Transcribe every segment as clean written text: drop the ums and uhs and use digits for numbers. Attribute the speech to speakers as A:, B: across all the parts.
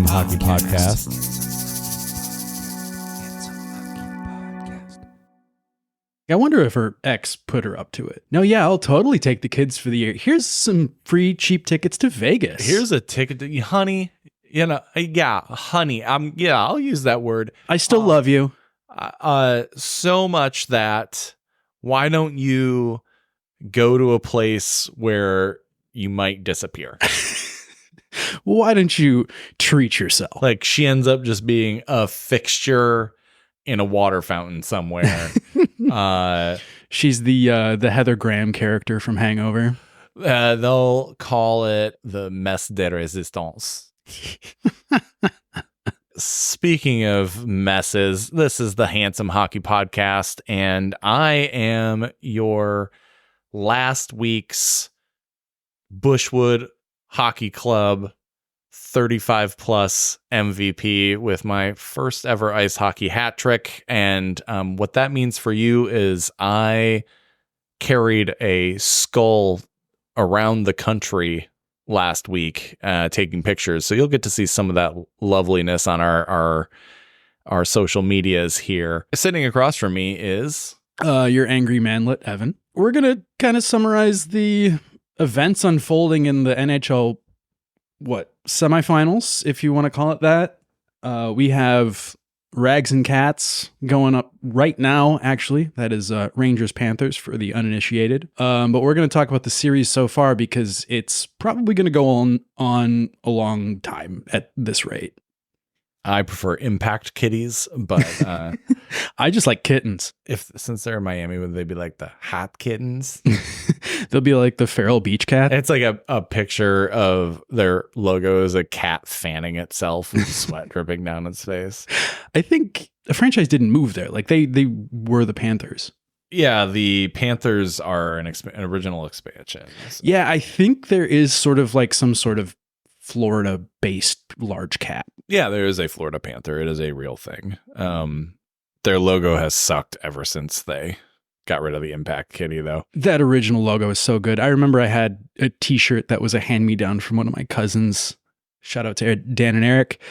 A: Hockey Podcast.
B: I wonder if her ex put her up to it. No, yeah, I'll totally take the kids for the year. Here's some free cheap tickets to Vegas.
A: Here's a ticket to honey. You know, yeah, honey. I'll use that word.
B: I still love you.
A: So much that why don't you go to a place where you might disappear?
B: Why don't you treat yourself?
A: Like she ends up just being a fixture in a water fountain somewhere.
B: She's the Heather Graham character from Hangover.
A: They'll call it the mess de resistance. Speaking of messes, this is the Handsome Hockey Podcast, and I am your last week's Bushwood Hockey Club 35 plus MVP with my first ever ice hockey hat trick. And what that means for you is I carried a skull around the country last week taking pictures. So you'll get to see some of that loveliness on our social medias here. Sitting across from me is
B: your angry manlet, Evan. We're going to kind of summarize the events unfolding in the NHL, semifinals, if you want to call it that. We have Rags and Cats going up right now, actually. That is Rangers-Panthers for the uninitiated. But we're going to talk about the series so far because it's probably going to go on a long time at this rate.
A: I prefer Impact Kitties, but
B: I just like kittens.
A: Since they're in Miami, would they be like the hot kittens?
B: They'll be like the feral beach cat.
A: It's like a picture of their logo is a cat fanning itself with sweat dripping down its face.
B: I think the franchise didn't move there. Like they were the Panthers.
A: Yeah, the Panthers are an original expansion. So.
B: Yeah, I think there is sort of like some sort of Florida-based large cat.
A: Yeah, there is a Florida Panther. It is a real thing. Their logo has sucked ever since they got rid of the Impact Kitty, though.
B: That original logo is so good. I remember I had a t-shirt that was a hand-me-down from one of my cousins. Shout out to Dan and Eric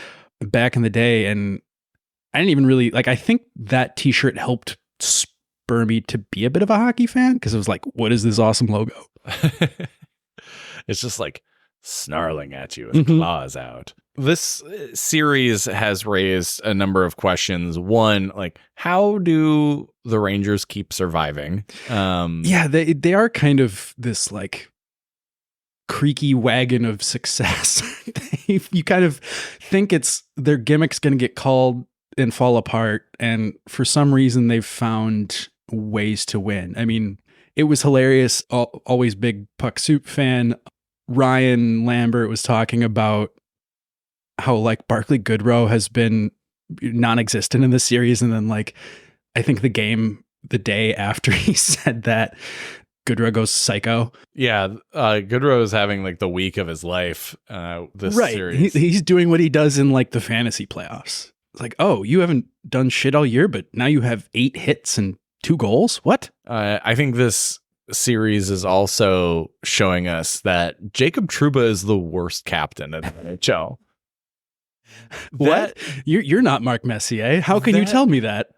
B: back in the day. And I didn't even really, I think that t-shirt helped spur me to be a bit of a hockey fan because it was like, what is this awesome logo?
A: It's just like snarling at you with claws out. This series has raised a number of questions. One, like, how do the Rangers keep surviving?
B: Yeah, they are kind of this like creaky wagon of success. You kind of think their gimmick's going to get called and fall apart, and for some reason they've found ways to win. I mean, it was hilarious. Always big Puck Soup fan. Ryan Lambert was talking about how like Barclay Goodrow has been non-existent in the series. And then like, I think the day after he said that, Goodrow goes psycho.
A: Yeah. Goodrow is having like the week of his life this series.
B: He's doing what he does in like the fantasy playoffs. It's like, oh, you haven't done shit all year, but now you have 8 hits and 2 goals. What?
A: I think this series is also showing us that Jacob Trouba is the worst captain in the NHL.
B: What? You're not Mark Messier. How can you tell me that?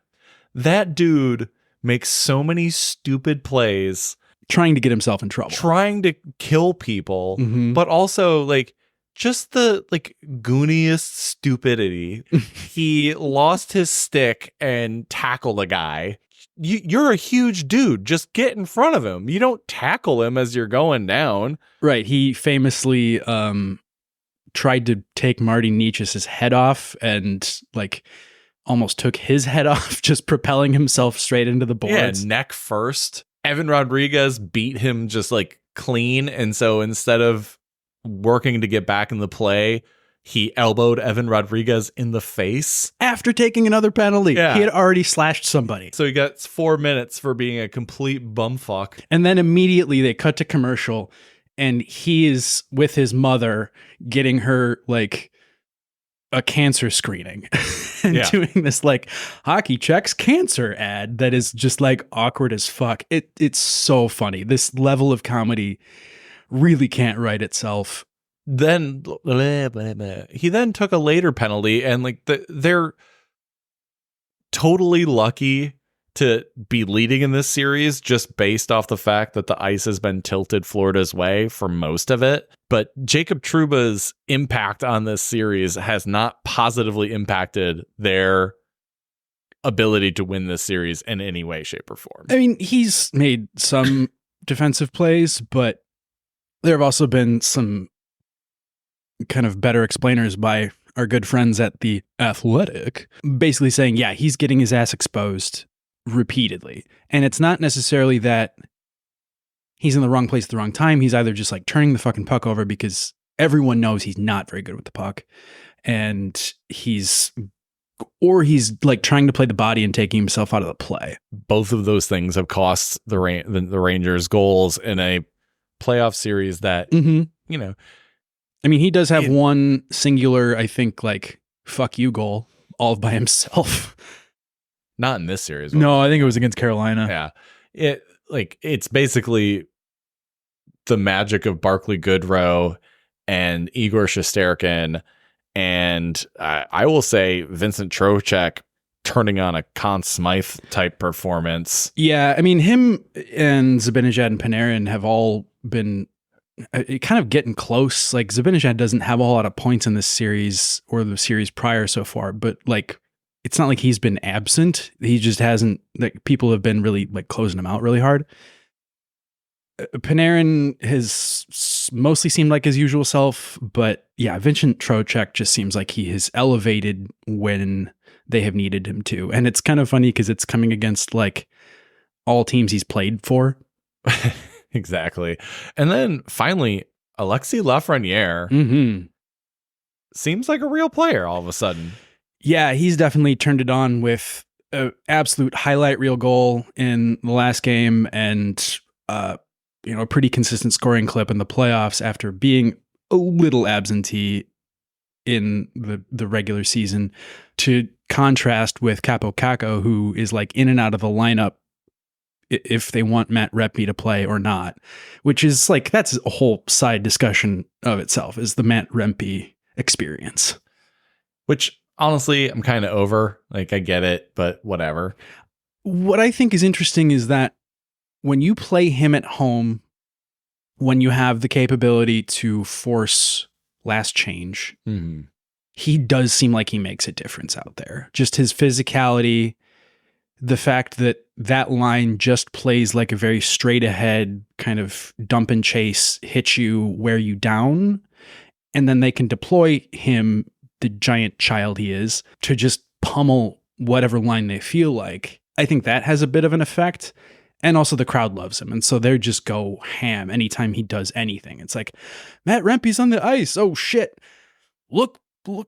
A: That dude makes so many stupid plays.
B: Trying to get himself in trouble.
A: Trying to kill people. But also like just the like gooniest stupidity. He lost his stick and tackled a guy. You're a huge dude. Just get in front of him. You don't tackle him as you're going down.
B: Right. He famously tried to take Marty Necas's head off and like almost took his head off, just propelling himself straight into the boards.
A: Yeah, neck first. Evan Rodriguez beat him just like clean. And so instead of working to get back in the play, he elbowed Evan Rodriguez in the face.
B: After taking another penalty.
A: Yeah.
B: He had already slashed somebody.
A: So he got 4 minutes for being a complete bumfuck.
B: And then immediately they cut to commercial and he is with his mother getting her like a cancer screening and doing this like hockey checks cancer ad that is just like awkward as fuck. It's so funny. This level of comedy really can't write itself.
A: Then he then took a later penalty, and like they're totally lucky to be leading in this series just based off the fact that the ice has been tilted Florida's way for most of it. But Jacob Trouba's impact on this series has not positively impacted their ability to win this series in any way, shape, or form.
B: I mean, he's made some defensive plays, but there have also been some kind of better explainers by our good friends at The Athletic, basically saying, yeah, he's getting his ass exposed repeatedly. And it's not necessarily that he's in the wrong place at the wrong time. He's either just like turning the fucking puck over because everyone knows he's not very good with the puck. And he's like trying to play the body and taking himself out of the play.
A: Both of those things have cost the Rangers goals in a playoff series that, you know.
B: I mean, he does have one singular, I think, like, fuck you goal all by himself.
A: Not in this series.
B: No, I think it was against Carolina.
A: Yeah. It's basically the magic of Barclay Goodrow and Igor Shesterkin, and I will say Vincent Trocheck turning on a Conn Smythe type performance.
B: Yeah, I mean, him and Zibanejad and Panarin have all been kind of getting close. Like, Zibanejad doesn't have a whole lot of points in this series or the series prior so far, but like, it's not like he's been absent. He just hasn't, like, people have been really like closing him out really hard. Panarin has mostly seemed like his usual self, but yeah, Vincent Trocheck just seems like he has elevated when they have needed him to. And it's kind of funny because it's coming against like all teams he's played for.
A: Exactly. And then finally, Alexis Lafreniere seems like a real player all of a sudden.
B: Yeah, he's definitely turned it on with an absolute highlight reel goal in the last game and a pretty consistent scoring clip in the playoffs after being a little absentee in the regular season, to contrast with Capo Caco, who is like in and out of the lineup if they want Matt Repke to play or not, which is like, that's a whole side discussion of itself, is the Matt Repke experience.
A: Which honestly, I'm kind of over. Like, I get it, but whatever.
B: What I think is interesting is that when you play him at home, when you have the capability to force last change, he does seem like he makes a difference out there. Just his physicality, the fact that that line just plays like a very straight ahead kind of dump and chase, hit you, wear you down, and then they can deploy him, the giant child he is, to just pummel whatever line they feel like. I think that has a bit of an effect. And also the crowd loves him. And so they just go ham anytime he does anything. It's like, Matt Rempe's on the ice. Oh shit. Look,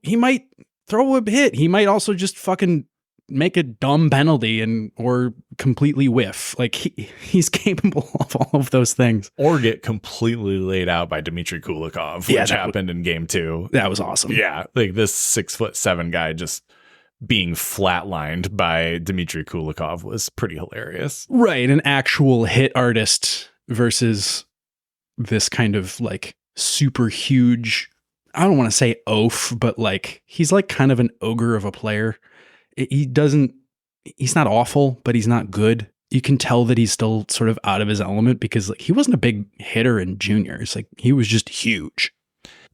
B: he might throw a hit. He might also just fucking make a dumb penalty or completely whiff. Like, he's capable of all of those things.
A: Or get completely laid out by Dmitry Kulikov, which happened in game 2.
B: That was awesome.
A: Yeah. Like, this 6'7" guy just being flatlined by Dmitry Kulikov was pretty hilarious.
B: Right. An actual hit artist versus this kind of like super huge, I don't want to say oaf, but like, he's like kind of an ogre of a player. He's not awful, but he's not good. You can tell that he's still sort of out of his element because like, he wasn't a big hitter in juniors. Like, he was just huge.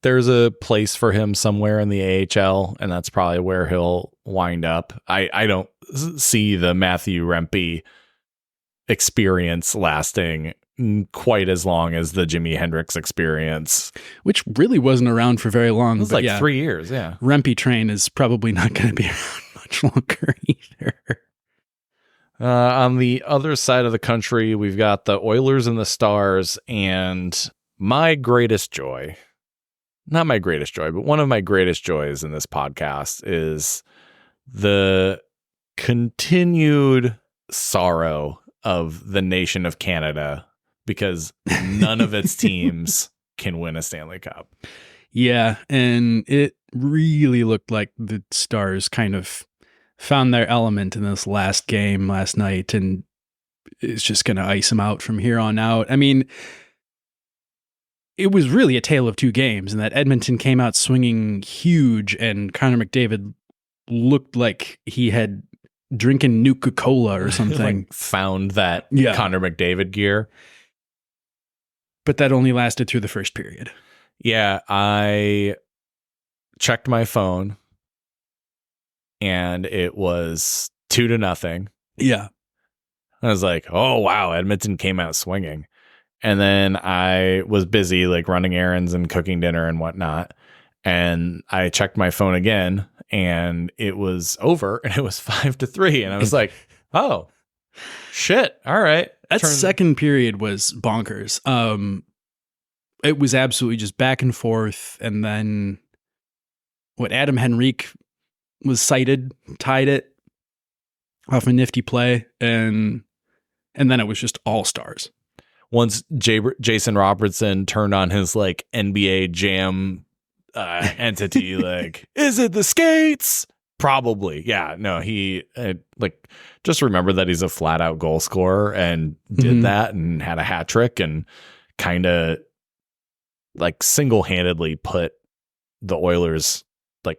A: There's a place for him somewhere in the AHL, and that's probably where he'll wind up. I don't see the Matthew Rempe experience lasting quite as long as the Jimi Hendrix experience,
B: which really wasn't around for very long.
A: It was like 3 years. Yeah.
B: Rempe train is probably not going to be around much longer either.
A: On the other side of the country, we've got the Oilers and the Stars, and my greatest joy, not my greatest joy, but one of my greatest joys in this podcast is the continued sorrow of the nation of Canada because none of its teams can win a Stanley Cup.
B: Yeah, and it really looked like the Stars kind of found their element in this last game last night, and it's just going to ice them out from here on out. I mean, it was really a tale of two games, and that Edmonton came out swinging huge, and Connor McDavid looked like he had drinking Nuka-Cola or something.
A: Like found that Connor McDavid gear.
B: But that only lasted through the first period.
A: Yeah, I checked my phone and it was 2-0.
B: Yeah.
A: I was like, oh, wow, Edmonton came out swinging. And then I was busy like running errands and cooking dinner and whatnot. And I checked my phone again and it was over and it was 5-3. And I was like, oh, shit. All right.
B: That second period was bonkers. It was absolutely just back and forth. And then Adam Henrique was cited, tied it off a nifty play. And then it was just all Stars.
A: Once Jason Robertson turned on his like NBA Jam entity, like, is it the skates? Probably. Yeah. No, he like just remember that he's a flat out goal scorer and did that and had a hat trick and kind of like single-handedly put the Oilers like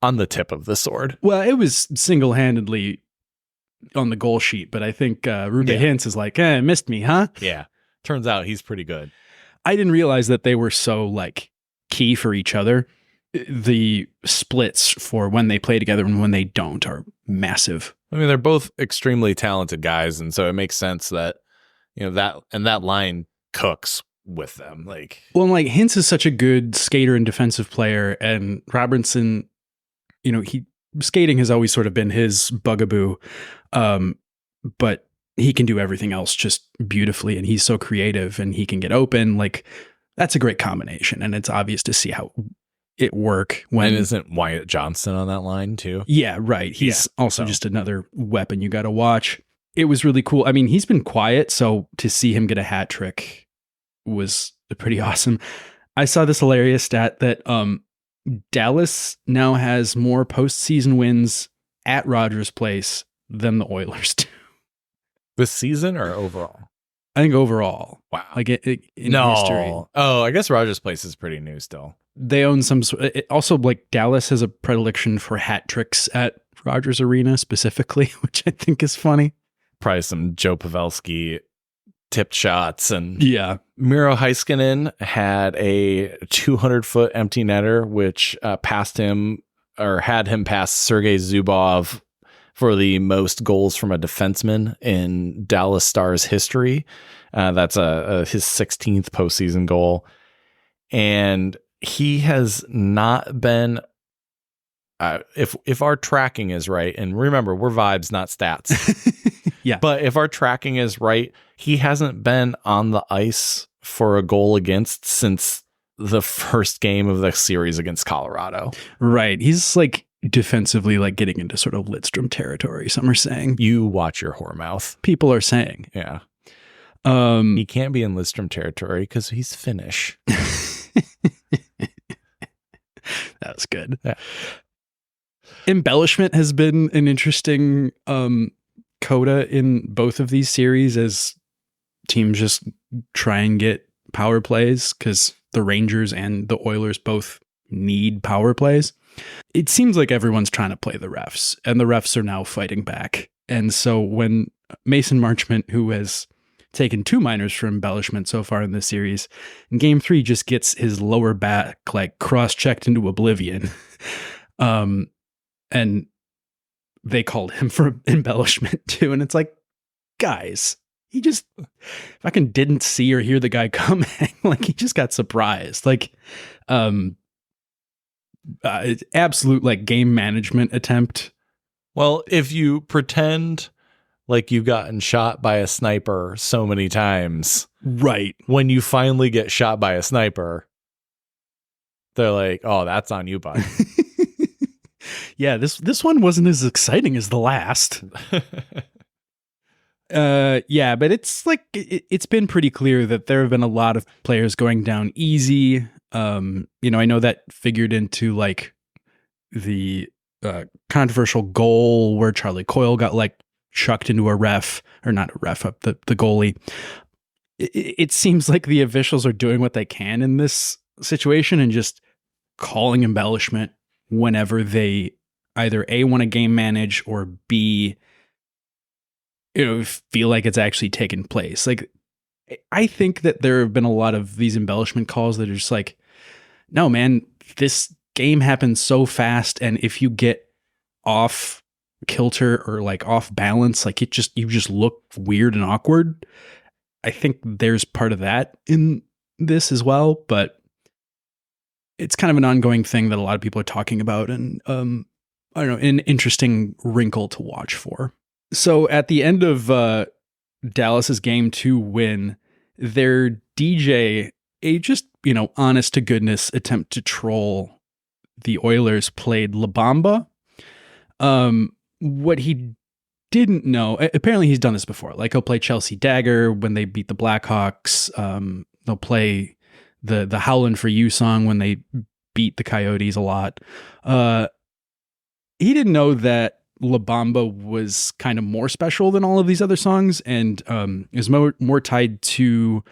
A: on the tip of the sword.
B: Well, it was single-handedly on the goal sheet, but I think Rube Hintz is like, missed me, huh?
A: Yeah. Turns out he's pretty good.
B: I didn't realize that they were so like key for each other. The splits for when they play together and when they don't are massive.
A: I mean, they're both extremely talented guys, and so it makes sense that, you know, that line cooks with them. Like,
B: well, like Hintz is such a good skater and defensive player, and Robertson, you know, skating has always sort of been his bugaboo, but he can do everything else just beautifully, and he's so creative, and he can get open. Like, that's a great combination, and it's obvious to see how it work when.
A: And isn't Wyatt Johnston on that line too?
B: Yeah, right. He's also just another weapon you got to watch. It was really cool. I mean, he's been quiet, so to see him get a hat trick was pretty awesome. I saw this hilarious stat that Dallas now has more postseason wins at Rogers Place than the Oilers do.
A: This season or overall?
B: I think overall.
A: Wow.
B: Like in history.
A: Oh, I guess Rogers Place is pretty new still.
B: They own some. Also, like Dallas has a predilection for hat tricks at Rogers Arena specifically, which I think is funny.
A: Probably some Joe Pavelski tipped shots. And Miro Heiskanen had a 200-foot empty netter, which had him pass Sergei Zubov for the most goals from a defenseman in Dallas Stars history. That's his 16th postseason goal. And he has not been, if our tracking is right, and remember, we're vibes, not stats.
B: Yeah.
A: But if our tracking is right, he hasn't been on the ice for a goal against since the first game of the series against Colorado.
B: Right. He's like defensively like getting into sort of Lidstrom territory. Some are saying.
A: You watch your whore mouth.
B: People are saying.
A: Yeah. He can't be in Lidstrom territory because he's Finnish.
B: That was good.
A: Yeah.
B: Embellishment has been an interesting coda in both of these series as teams just try and get power plays because the Rangers and the Oilers both need power plays. It seems like everyone's trying to play the refs, and the refs are now fighting back. And so when Mason Marchment, who has taken 2 minors for embellishment so far in this series, in game 3 just gets his lower back like cross-checked into oblivion. And they called him for embellishment too. And it's like, guys, he just fucking didn't see or hear the guy coming. Like, he just got surprised. Like, absolute like game management attempt.
A: Well, if you pretend like you've gotten shot by a sniper so many times,
B: right?
A: When you finally get shot by a sniper, they're like, "Oh, that's on you, bud."
B: Yeah, this one wasn't as exciting as the last. Yeah, but it's like it's been pretty clear that there have been a lot of players going down easy. I know that figured into like the controversial goal where Charlie Coyle got like chucked into a ref, or not a ref, up the goalie. It seems like the officials are doing what they can in this situation and just calling embellishment whenever they either A, want to game manage, or B, feel like it's actually taken place. Like, I think that there have been a lot of these embellishment calls that are just like, no, man, this game happens so fast, and if you get off kilter or like off balance, like you just look weird and awkward. I think there's part of that in this as well, but it's kind of an ongoing thing that a lot of people are talking about, and I don't know, an interesting wrinkle to watch for. So at the end of Dallas's Game 2 win, their DJ, a just, honest to goodness attempt to troll the Oilers, played La Bamba. What he didn't know, apparently he's done this before. Like, he'll play Chelsea Dagger when they beat the Blackhawks. They'll play the Howlin' For You song when they beat the Coyotes a lot. He didn't know that La Bamba was kind of more special than all of these other songs, and is more tied to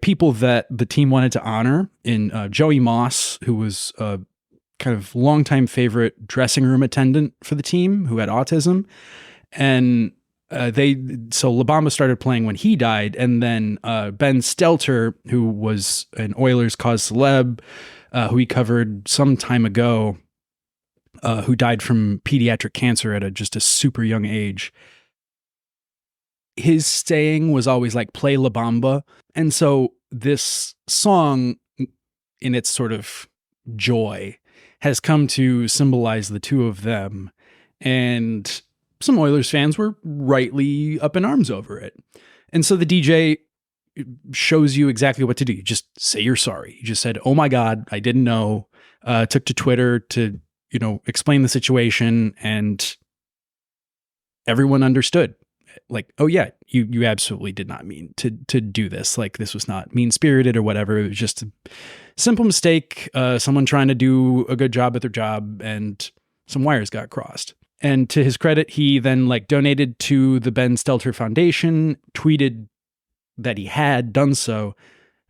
B: people that the team wanted to honor, in Joey Moss, who was a kind of longtime favorite dressing room attendant for the team who had autism. And so La Bamba started playing when he died, and then Ben Stelter, who was an Oilers cause celeb, who he covered some time ago, who died from pediatric cancer at just a super young age. His saying was always like, play La Bamba. And so this song, in its sort of joy, has come to symbolize the two of them. And some Oilers fans were rightly up in arms over it. And so the DJ shows you exactly what to do. You just say you're sorry. You just said, oh my God, I didn't know. Took to Twitter to, explain the situation, and everyone understood. Like, oh yeah, you absolutely did not mean to do this. Like, this was not mean-spirited or whatever. It was just a simple mistake. Someone trying to do a good job at their job, and some wires got crossed. And to his credit, he then donated to the Ben Stelter Foundation, tweeted that he had done so.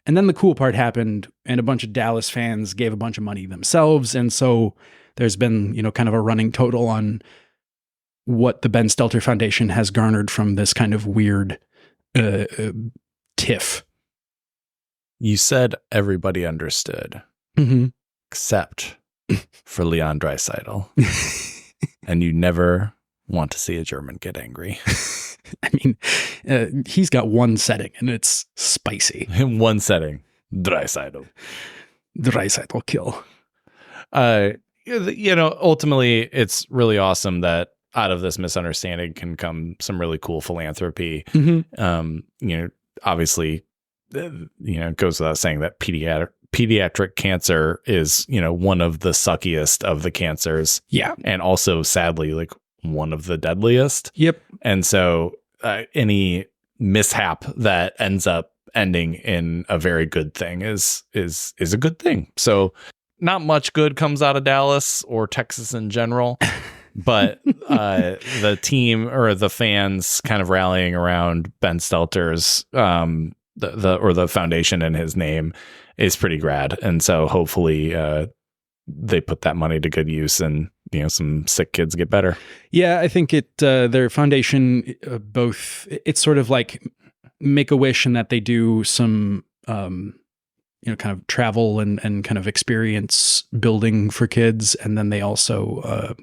B: And then the cool part happened, and a bunch of Dallas fans gave a bunch of money themselves. And so there's been, kind of a running total on what the Ben Stelter Foundation has garnered from this kind of weird tiff.
A: You said everybody understood, except for Leon Draisaitl. And you never want to see a German get angry.
B: I mean, he's got one setting, and it's spicy.
A: In one setting, Draisaitl.
B: Draisaitl kill.
A: Ultimately, it's really awesome that out of this misunderstanding can come some really cool philanthropy. Obviously, it goes without saying that pediatric cancer is, one of the suckiest of the cancers.
B: Yeah.
A: And also, sadly, like, one of the deadliest.
B: Yep.
A: And so any mishap that ends up ending in a very good thing is a good thing. So not much good comes out of Dallas or Texas in general. But the team or the fans kind of rallying around Ben Stelter's the foundation in his name is pretty rad. And so hopefully they put that money to good use, and some sick kids get better.
B: Yeah, I think their foundation both, it's sort of like Make-A-Wish in that they do some kind of travel and kind of experience building for kids, and then they also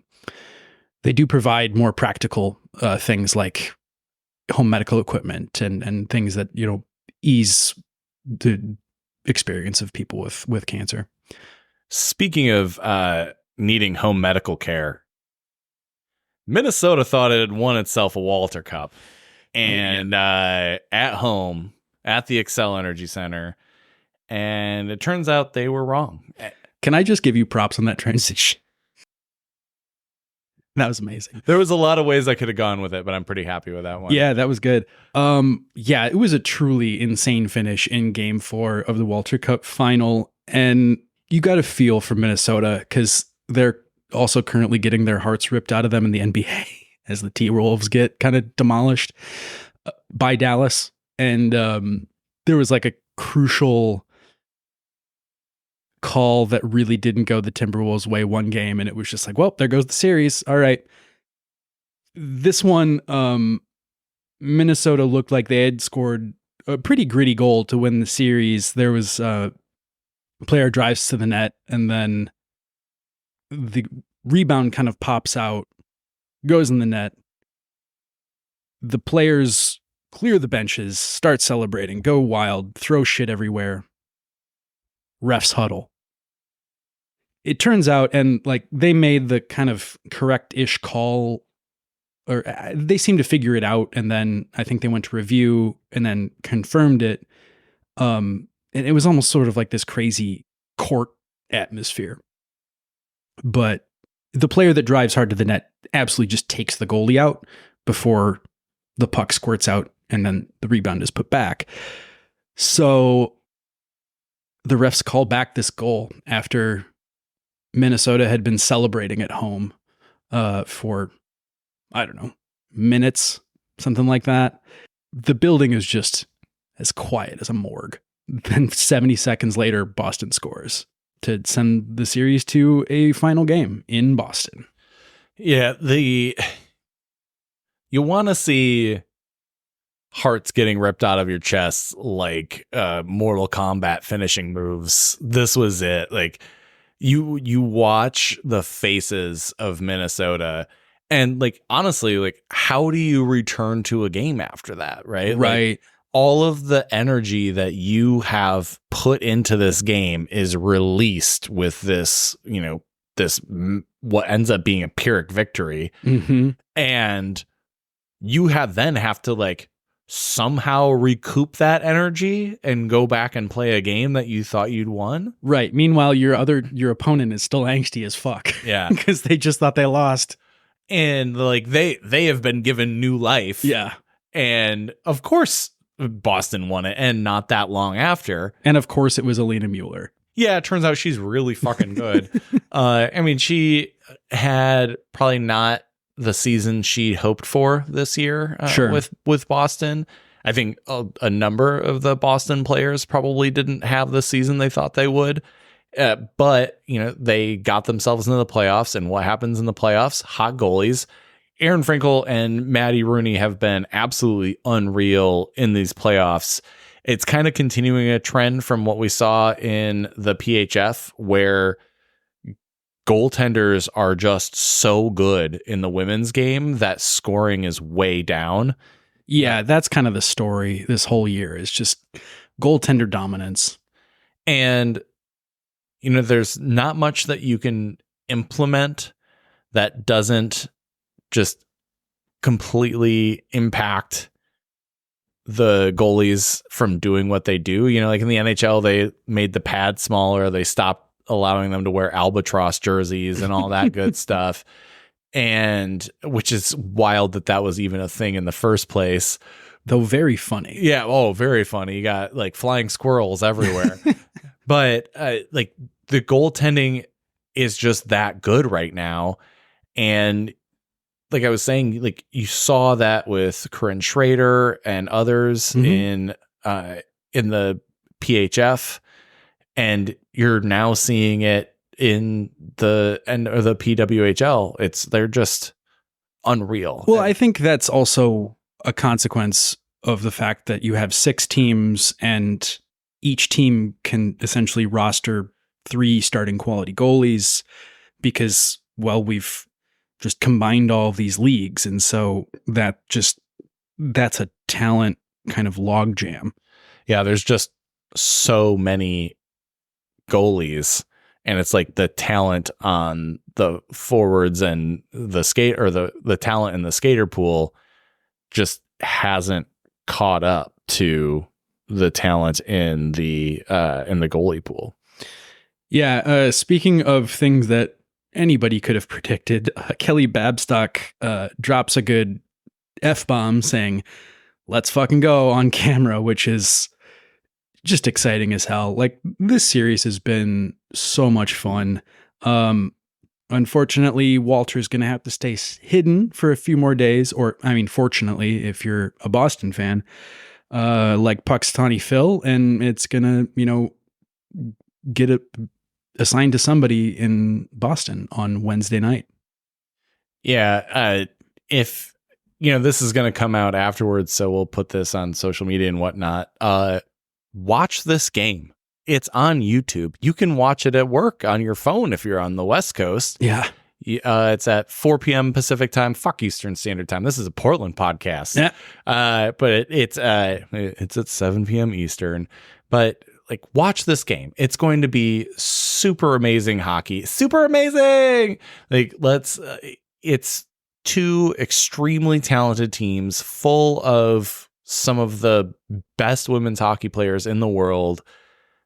B: they do provide more practical things like home medical equipment and things that, ease the experience of people with cancer.
A: Speaking of needing home medical care, Minnesota thought it had won itself a Walter Cup. And at home, at the Xcel Energy Center, and it turns out they were wrong.
B: Can I just give you props on that transition? That was amazing.
A: There was a lot of ways I could have gone with it, but I'm pretty happy with that one.
B: Yeah, that was good. Yeah, it was a truly insane finish in Game 4 of the Walter Cup final. And you got to feel for Minnesota because they're also currently getting their hearts ripped out of them in the NBA as the T-Wolves get kind of demolished by Dallas. And there was like a crucial call that really didn't go the Timberwolves' way one game, and it was just like, well, there goes the series. All right. This one, Minnesota looked like they had scored a pretty gritty goal to win the series. There was player drives to the net, and then the rebound kind of pops out, goes in the net. The players clear the benches, start celebrating, go wild, throw shit everywhere. Refs huddle. It turns out, and like they made the kind of correct-ish call, or they seemed to figure it out, and then I think they went to review and then confirmed it. And it was almost sort of like this crazy court atmosphere. But the player that drives hard to the net absolutely just takes the goalie out before the puck squirts out, and then the rebound is put back. So the refs call back this goal after Minnesota had been celebrating at home for, I don't know, minutes, something like that. The building is just as quiet as a morgue. Then 70 seconds later, Boston scores to send the series to a final game in Boston.
A: Yeah, you want to see hearts getting ripped out of your chest like Mortal Kombat finishing moves. This was it. Like you watch the faces of Minnesota, and like honestly, like how do you return to a game after that, right?
B: Right.
A: Like, all of the energy that you have put into this game is released with this, this what ends up being a Pyrrhic victory.
B: Mm-hmm.
A: And you have to like somehow recoup that energy and go back and play a game that you thought you'd won.
B: Right. Meanwhile, your opponent is still angsty as fuck.
A: Yeah.
B: Because they just thought they lost.
A: And like they have been given new life.
B: Yeah.
A: And of course Boston won it, and not that long after.
B: And of course it was Alina Mueller.
A: Yeah, it turns out she's really fucking good. I mean, she had probably not the season she hoped for this year
B: sure.
A: with Boston. I think a number of the Boston players probably didn't have the season they thought they would. But, they got themselves into the playoffs, and what happens in the playoffs? Hot goalies. Aaron Frankel and Maddie Rooney have been absolutely unreal in these playoffs. It's kind of continuing a trend from what we saw in the PHF, where goaltenders are just so good in the women's game that scoring is way down.
B: Yeah, that's kind of the story this whole year, is just goaltender dominance.
A: And, there's not much that you can implement that doesn't just completely impact the goalies from doing what they do. Like in the NHL, they made the pad smaller. They stopped allowing them to wear albatross jerseys and all that good stuff. And which is wild that was even a thing in the first place.
B: Though very funny.
A: Yeah. Oh, very funny. You got like flying squirrels everywhere. But like the goaltending is just that good right now. And like I was saying, like you saw that with Corinne Schrader and others in the PHF, and you're now seeing it in the PWHL. They're just unreal.
B: Well, I think that's also a consequence of the fact that you have 6 teams, and each team can essentially roster 3 starting quality goalies because, well, we've just combined all these leagues. And so that's a talent kind of logjam.
A: Yeah, there's just so many goalies, and it's like the talent on the forwards and the skate, or the talent in the skater pool just hasn't caught up to the talent in the goalie pool.
B: Yeah. Speaking of things that anybody could have predicted. Kelly Babstock drops a good F-bomb saying, "Let's fucking go" on camera, which is just exciting as hell. Like, this series has been so much fun. Unfortunately, Walter's going to have to stay hidden for a few more days, or, I mean, fortunately, if you're a Boston fan, like Puxatawny Phil, and it's going to, get assigned to somebody in Boston on Wednesday night.
A: Yeah. If, this is going to come out afterwards, so we'll put this on social media and whatnot. Watch this game. It's on YouTube. You can watch it at work on your phone if you're on the West Coast.
B: Yeah.
A: It's at 4 p.m. Pacific time. Fuck Eastern Standard Time. This is a Portland podcast.
B: Yeah.
A: But it's at 7 p.m. Eastern. But like, watch this game. It's going to be super amazing hockey. Super amazing. Like, it's two extremely talented teams full of some of the best women's hockey players in the world,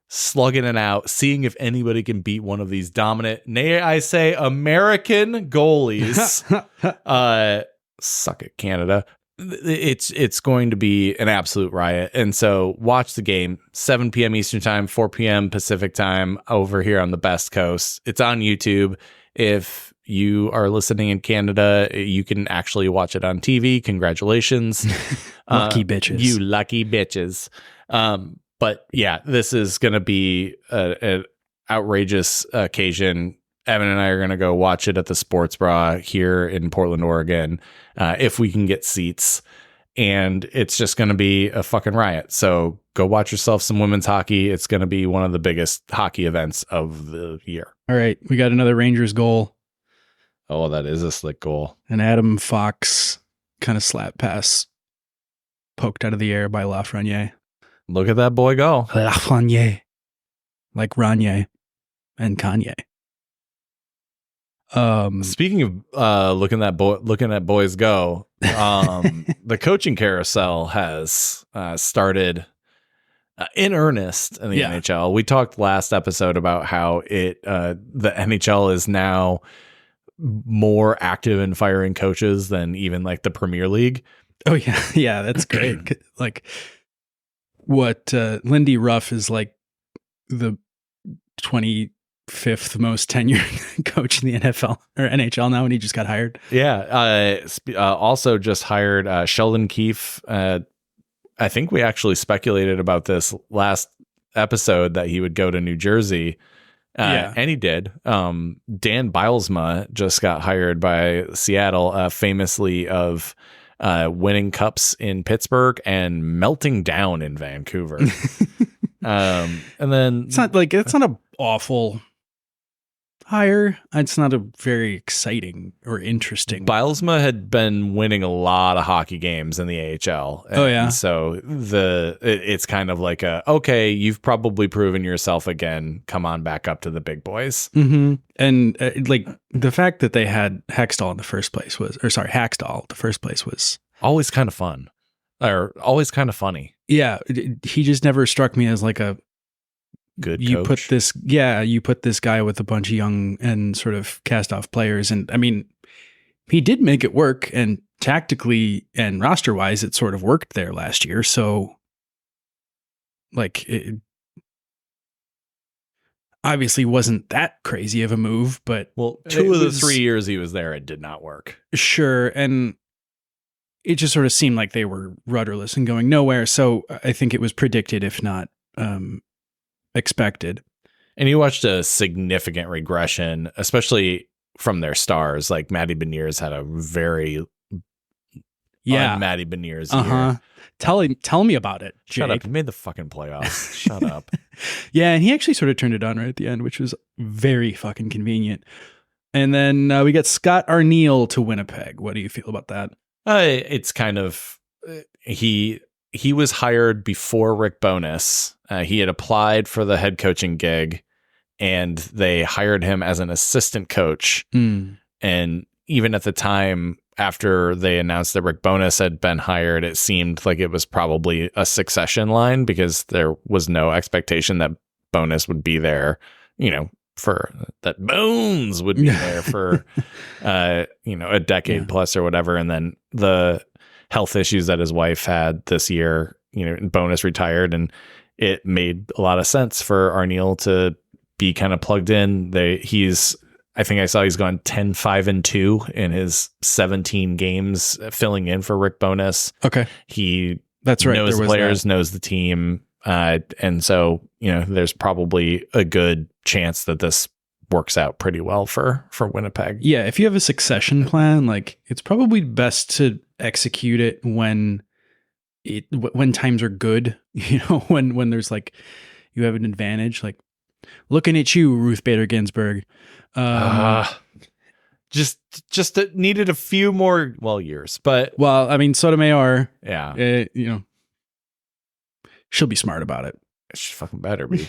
A: slugging it out, seeing if anybody can beat one of these dominant, nay, I say, American goalies. Suck it, Canada. It's going to be an absolute riot. And so watch the game, 7 p.m. Eastern Time, 4 p.m. Pacific Time over here on the Best Coast. It's on YouTube. If you are listening in Canada, you can actually watch it on TV. Congratulations.
B: Lucky bitches.
A: You lucky bitches. But yeah, this is going to be an outrageous occasion. Evan and I are going to go watch it at the Sports Bra here in Portland, Oregon, if we can get seats. And it's just going to be a fucking riot. So go watch yourself some women's hockey. It's going to be one of the biggest hockey events of the year.
B: All right. We got another Rangers goal.
A: Oh, that is a slick goal.
B: An Adam Fox kind of slap pass poked out of the air by Lafreniere.
A: Look at that boy go.
B: Lafreniere. Like Ranier and Kanye.
A: Speaking of looking at boys go, the coaching carousel has started in earnest in the NHL. We talked last episode about how the NHL is now more active in firing coaches than even like the Premier League.
B: Oh yeah, that's great. Like what Lindy Ruff is like the 25th most tenured coach in the NFL or NHL now, and he just got hired.
A: Yeah. Also just hired Sheldon Keefe. I think we actually speculated about this last episode that he would go to New Jersey. And he did. Dan Bylsma just got hired by Seattle, famously of winning cups in Pittsburgh and melting down in Vancouver. And then
B: it's not an awful hire. It's not a very exciting or interesting.
A: Bylsma had been winning a lot of hockey games in the AHL. So it's kind of like okay, you've probably proven yourself again. Come on back up to the big boys.
B: Mm-hmm. And like the fact that they had Hackstall the first place was
A: always kind of fun, or always kind of funny.
B: Yeah, he just never struck me as like a
A: good
B: you
A: coach.
B: You put this guy with a bunch of young and sort of cast off players. And I mean, he did make it work, and tactically and roster wise, it sort of worked there last year. So like it obviously wasn't that crazy of a move, but
A: two of the 3 years he was there, it did not work.
B: Sure. And it just sort of seemed like they were rudderless and going nowhere. So I think it was predicted, if not, expected.
A: And you watched a significant regression, especially from their stars. Like Maddie Beniers had a very Maddie Beniers year.
B: Tell me about it, Jake.
A: Shut up. You made the fucking playoffs. Shut up.
B: Yeah, and he actually sort of turned it on right at the end, which was very fucking convenient. And then we got Scott Arniel to Winnipeg. What do you feel about that?
A: It's kind of he was hired before Rick Bowness. He had applied for the head coaching gig, and they hired him as an assistant coach. And even at the time, after they announced that Rick Bowness had been hired, it seemed like it was probably a succession line, because there was no expectation that Bowness would be there, that Bones would be there for a decade plus or whatever, and then the health issues that his wife had this year, Bonus retired, and it made a lot of sense for Arniel to be kind of plugged in. I think I saw he's gone 10-5-2 in his 17 games filling in for Rick Bowness.
B: Okay. That's right.
A: Knows the players, knows the team. And so, there's probably a good chance that this works out pretty well for Winnipeg.
B: Yeah. If you have a succession plan, like it's probably best to execute it when times are good, when there's like, you have an advantage, like looking at you, Ruth Bader Ginsburg.
A: Just needed a few more years, but
B: I mean, Sotomayor,
A: yeah,
B: she'll be smart about it.
A: She fucking better be.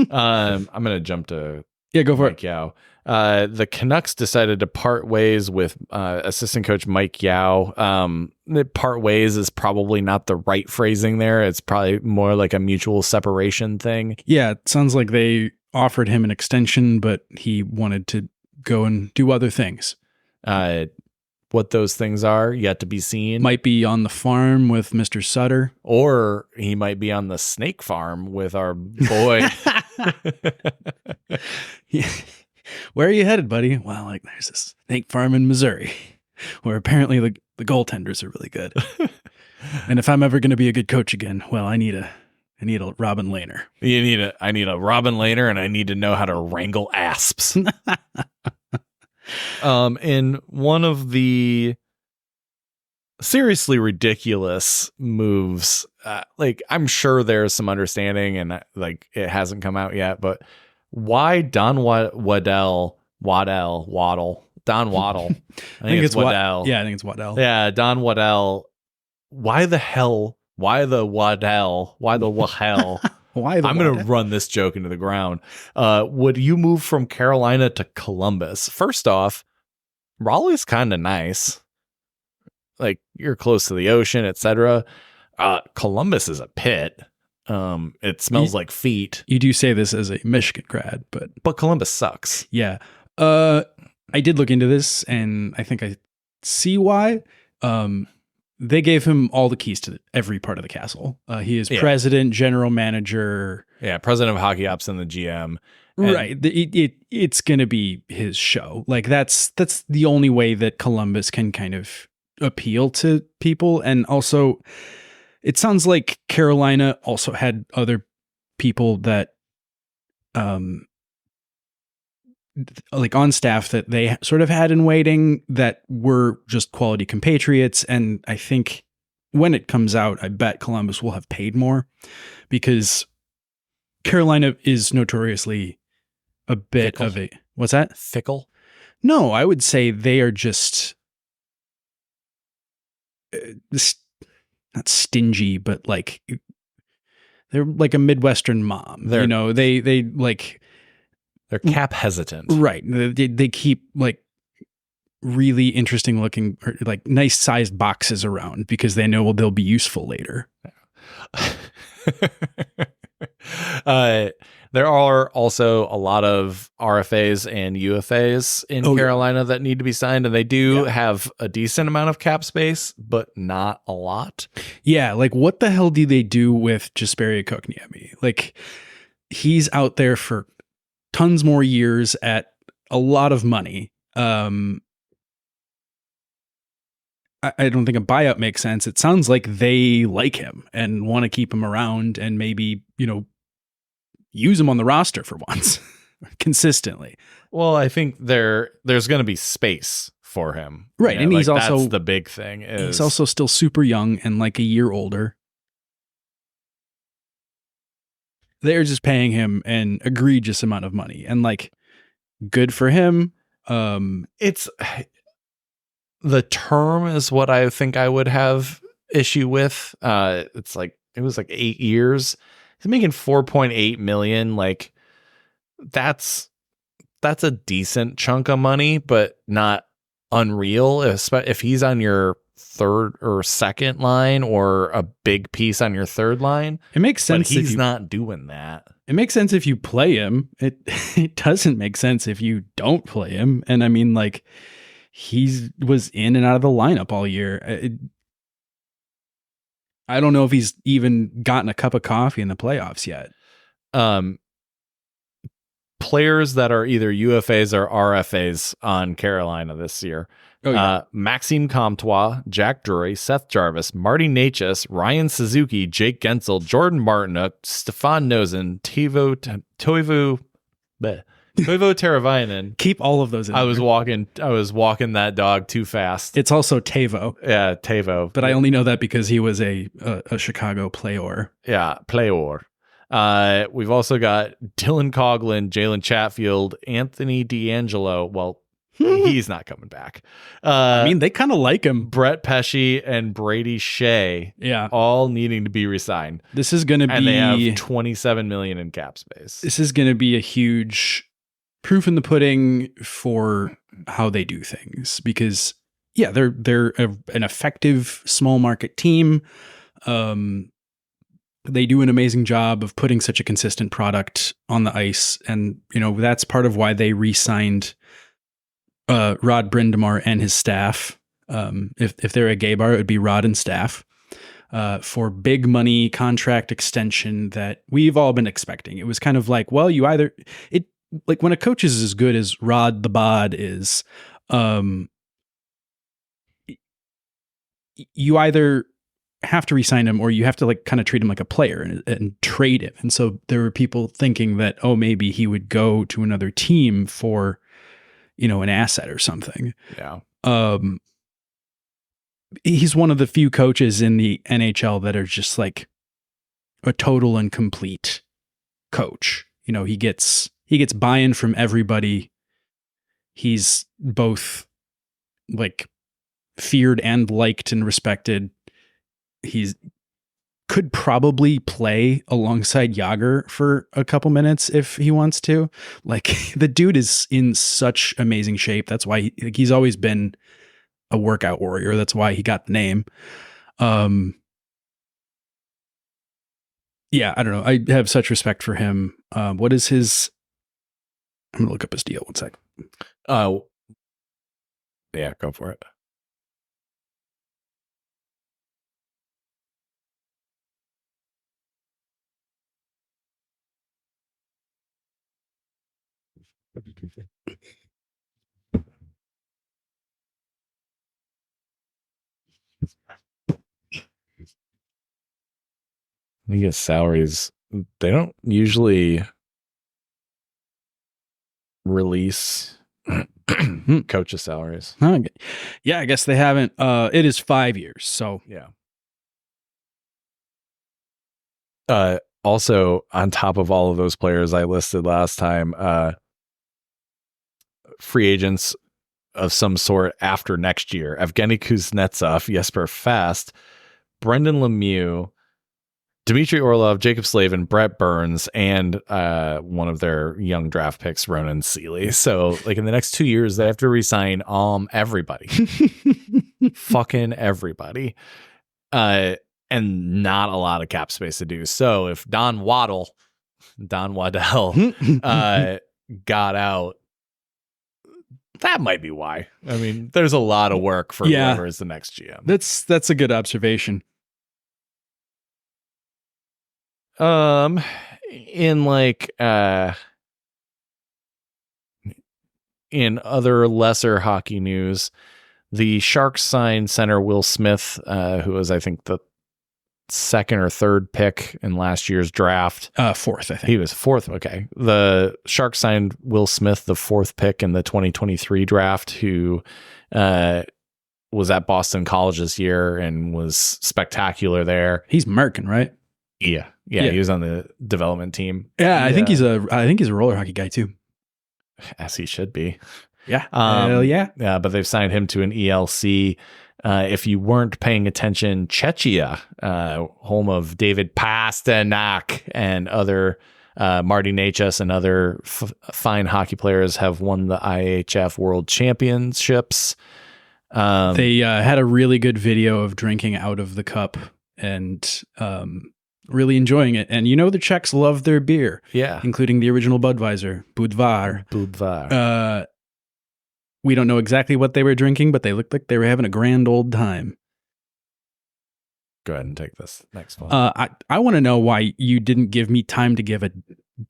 A: I'm gonna jump to
B: go for
A: Mike Yao. The Canucks decided to part ways with assistant coach Mike Yao. Part ways is probably not the right phrasing there. It's probably more like a mutual separation thing.
B: Yeah, it sounds like they offered him an extension, but he wanted to go and do other things.
A: What those things are, yet to be seen.
B: Might be on the farm with Mr. Sutter.
A: Or he might be on the snake farm with our boy.
B: Yeah. Where are you headed, buddy? Well, like there's this snake farm in Missouri where apparently the goaltenders are really good. And if I'm ever going to be a good coach again, well, I need a Robin Lehner.
A: I need a Robin Lehner, and I need to know how to wrangle asps. In one of the seriously ridiculous moves, I'm sure there's some understanding, and it hasn't come out yet, but why Don Waddell? Don Waddle. I think it's Waddell.
B: I think it's Waddell.
A: Yeah, Don Waddell. Why the hell? Why the Waddell? Why the hell? I'm going to run this joke into the ground. Would you move from Carolina to Columbus? First off, Raleigh's kind of nice. Like, you're close to the ocean, etc. Columbus is a pit. It smells like feet.
B: You do say this as a Michigan grad,
A: but Columbus sucks.
B: Yeah. I did look into this, and I think I see why. They gave him all the keys to every part of the castle. He is president, general manager.
A: Yeah, president of hockey ops and the GM.
B: Right. It's going to be his show. Like that's the only way that Columbus can kind of appeal to people. And also, it sounds like Carolina also had other people that like on staff that they sort of had in waiting that were just quality compatriots. And I think when it comes out, I bet Columbus will have paid more because Carolina is notoriously a bit
A: fickle.
B: Of a, what's that?
A: Fickle?
B: No, I would say they are just not stingy, but like they're like a Midwestern mom. They like,
A: they're cap hesitant.
B: Right. They keep like really interesting looking, or like nice sized boxes around because they know they'll be useful later.
A: There are also a lot of RFAs and UFAs in Carolina that need to be signed, and they do have a decent amount of cap space, but not a lot.
B: Yeah, like what the hell do they do with Jesperi Kotkaniemi? Like he's out there for tons more years at a lot of money. I don't think a buyout makes sense. It sounds like they like him and want to keep him around and maybe, use him on the roster for once consistently.
A: Well, I think there's going to be space for him.
B: Right. And he's also,
A: that's the big thing.
B: He's also still super young and like a year older. They're just paying him an egregious amount of money and like good for him.
A: It's the term is what I think I would have issue with. It's like, it was like 8 years. He's making $4.8 million. Like that's a decent chunk of money, but not unreal. If he's on your third or second line or a big piece on your third line,
B: it makes sense.
A: But he's not doing that.
B: It makes sense if you play him. It doesn't make sense if you don't play him. And I mean, like, he was in and out of the lineup all year. I don't know if he's even gotten a cup of coffee in the playoffs yet.
A: Players that are either UFAs or RFAs on Carolina this year. Maxime Comtois, Jack Drury, Seth Jarvis, Marty Natchez, Ryan Suzuki, Jake Gensel, Jordan Martinuk, Stefan Nozen, Toivo Teravainen.
B: Keep all of those in
A: I was walking that dog too fast.
B: It's also Tavo.
A: Yeah, Tavo.
B: But I only know that because he was a Chicago player.
A: Yeah, player. We've also got Dylan Coughlin, Jalen Chatfield, Anthony D'Angelo. Well, he's not coming back.
B: I mean, they kind of like him.
A: Brett Pesce and Brady Shea.
B: Yeah.
A: All needing to be resigned.
B: This is going to be...
A: And they have $27 million in cap space.
B: This is going to be a huge proof in the pudding for how they do things. Because, yeah, they're an effective small market team. They do an amazing job of putting such a consistent product on the ice. And, you know, that's part of why they re-signed Rod Brindamar and his staff. If they're a gay bar, it would be Rod and staff for big money contract extension that we've all been expecting. It was kind of like, well, like when a coach is as good as Rod the Bod is, you either have to re-sign him or you have to like kind of treat him like a player and trade him. And so there were people thinking that, oh, maybe he would go to another team for, you know, an asset or something.
A: Yeah.
B: He's one of the few coaches in the NHL that are just like a total and complete coach. You know, he gets buy-in from everybody. He's both like feared and liked and respected. He's could probably play alongside Yager for a couple minutes if he wants to. Like, the dude is in such amazing shape. That's why he's always been a workout warrior. That's why he got the name. Yeah, I don't know. I have such respect for him. What is his... I'm going to look up his deal. 1 sec.
A: Oh, yeah, go for it. I guess salaries, they don't usually release coaches' salaries.
B: Okay. Yeah, I guess they haven't. It is 5 years, so
A: yeah. Also, on top of all of those players I listed last time, free agents of some sort after next year: Evgeny Kuznetsov, Jesper Fast, Brendan Lemieux, Dmitry Orlov, Jacob Slavin, Brett Burns, and one of their young draft picks, Ronan Seeley. So, like, in the next 2 years, they have to re-sign everybody. Fucking everybody. And not a lot of cap space to do. So if Don Waddell got out, that might be why. I mean, there's a lot of work for whoever is the next GM.
B: That's a good observation.
A: In like in other lesser hockey news, the Sharks signed center Will Smith, who was, I think, the second or third pick in last year's draft.
B: Fourth, I think.
A: He was fourth. Okay. The Sharks signed Will Smith, the fourth pick in the 2023 draft, who was at Boston College this year and was spectacular there.
B: He's American, right?
A: Yeah. He was on the development team.
B: Yeah, I think he's a roller hockey guy too.
A: As he should be.
B: Yeah. Hell yeah.
A: Yeah, but they've signed him to an ELC. If you weren't paying attention, Czechia, home of David Pasternak and other Marty Natchez and other fine hockey players, have won the IHF World Championships.
B: They had a really good video of drinking out of the cup, and really enjoying it. And the Czechs love their beer.
A: Yeah.
B: Including the original Budweiser, Budvar. We don't know exactly what they were drinking, but they looked like they were having a grand old time.
A: Go ahead and take this next one.
B: I want to know why you didn't give me time to give a